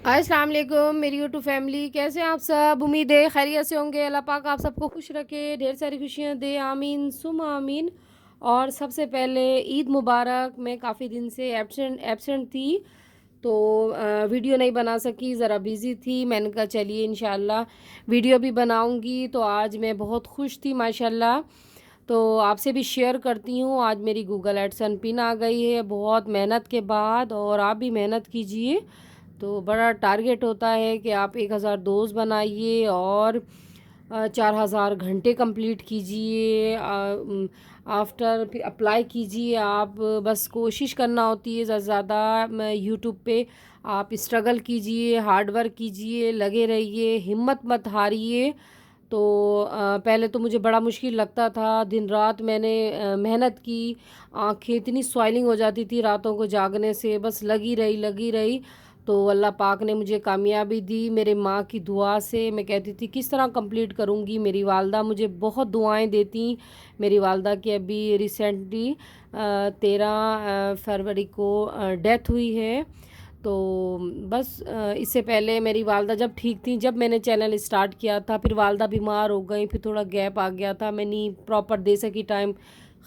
अस्सलाम वालेकुम मेरी यूट्यूब फैमिली, कैसे हैं आप सब। उम्मीद है खैरियत से होंगे। अल्लाह पाक आप सबको खुश रखे, ढेर सारी खुशियाँ दे, आमीन सुम आमीन। और सबसे पहले ईद मुबारक। मैं काफ़ी दिन से एब्सेंट थी, तो वीडियो नहीं बना सकी, ज़रा बिज़ी थी। मैंने कहा चलिए इंशाल्लाह वीडियो भी बनाऊंगी। तो आज मैं बहुत खुश थी माशाल्लाह, तो आपसे भी शेयर करती हूँ। आज मेरी गूगल एडसन पिन आ गई है बहुत मेहनत के बाद, और आप भी मेहनत कीजिए। तो बड़ा टारगेट होता है कि आप 1000 दोस्त बनाइए और 4000 घंटे कंप्लीट कीजिए। आफ्टर फिर अप्लाई कीजिए। आप बस कोशिश करना होती है ज़्यादा यूट्यूब पे। आप स्ट्रगल कीजिए, हार्ड वर्क कीजिए, लगे रहिए, हिम्मत मत हारिए। तो पहले तो मुझे बड़ा मुश्किल लगता था, दिन रात मैंने मेहनत की। आँखें इतनी स्वेलिंग हो जाती थी रातों को जागने से, बस लगी रही। तो अल्लाह पाक ने मुझे कामयाबी दी, मेरे माँ की दुआ से। मैं कहती थी किस तरह कंप्लीट करूँगी। मेरी वालदा मुझे बहुत दुआएं देती। मेरी वालदा की अभी रिसेंटली 13 फरवरी को डेथ हुई है। तो बस इससे पहले मेरी वालदा जब ठीक थी, जब मैंने चैनल स्टार्ट किया था, फिर वालदा बीमार हो गई, फिर थोड़ा गैप आ गया था, मैं नहीं प्रॉपर दे सकी टाइम।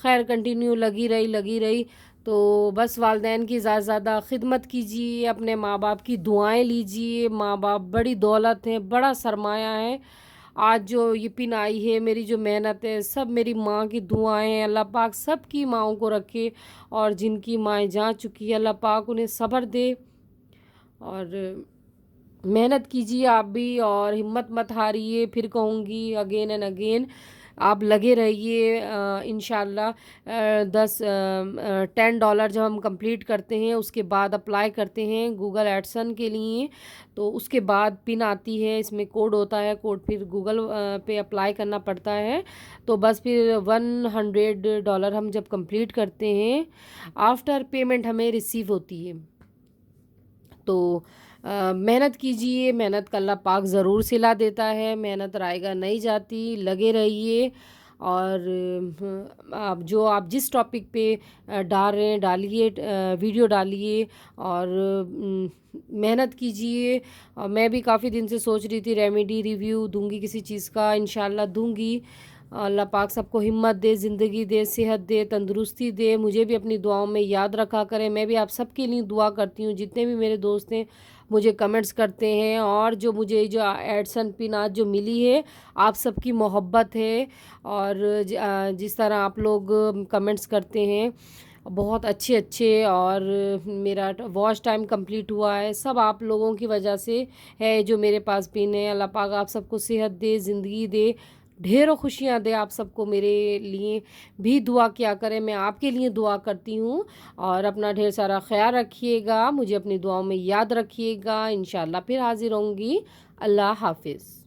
खैर कंटिन्यू लगी रही। तो बस वालदैन की ज़्यादा ज़्यादा खिदमत कीजिए, अपने माँ बाप की दुआएं लीजिए। माँ बाप बड़ी दौलत है, बड़ा सरमाया है। आज जो ये पिन आई है, मेरी जो मेहनत है, सब मेरी माँ की दुआएं हैं। अल्लाह पाक सब की माँओं को रखे, और जिनकी माएँ जा चुकी है अल्लाह पाक उन्हें सब्र दे। और मेहनत कीजिए आप भी, और हिम्मत मत हारिए। फिर कहूँगी अगेन एंड अगेन, आप लगे रहिए। इंशाल्लाह 10 $10 जब हम कंप्लीट करते हैं, उसके बाद अप्लाई करते हैं गूगल एडसन के लिए। तो उसके बाद पिन आती है, इसमें कोड होता है, कोड फिर गूगल पे अप्लाई करना पड़ता है। तो बस फिर $100 हम जब कंप्लीट करते हैं, आफ्टर पेमेंट हमें रिसीव होती है। तो मेहनत कीजिए, मेहनत का अल्लाह पाक ज़रूर सिला देता है। मेहनत रायगा नहीं जाती, लगे रहिए। और आप जिस टॉपिक पे डाल रहे हैं डालिए, वीडियो डालिए, और मेहनत कीजिए। और मैं भी काफ़ी दिन से सोच रही थी रेमेडी रिव्यू दूंगी किसी चीज़ का, इंशाल्लाह दूंगी। अल्लाह पाक सबको हिम्मत दे, ज़िंदगी दे, सेहत दे, तंदुरुस्ती दे। मुझे भी अपनी दुआओं में याद रखा करें। मैं भी आप सबके लिए दुआ करती हूँ। जितने भी मेरे दोस्त हैं मुझे कमेंट्स करते हैं, और जो मुझे जो एडसन पिन आज जो मिली है, आप सबकी मोहब्बत है। और जिस तरह आप लोग कमेंट्स करते हैं बहुत अच्छे अच्छे, और मेरा वॉच टाइम कंप्लीट हुआ है, सब आप लोगों की वजह से है जो मेरे पास पिन है। अल्लाह पाक आप सबको सेहत दे, ज़िंदगी दे, ढेरों खुशियाँ दे आप सबको। मेरे लिए भी दुआ किया करें, मैं आपके लिए दुआ करती हूँ। और अपना ढेर सारा ख्याल रखिएगा, मुझे अपनी दुआओं में याद रखिएगा। इंशाल्लाह फिर हाजिर होंगी। अल्लाह हाफिज़।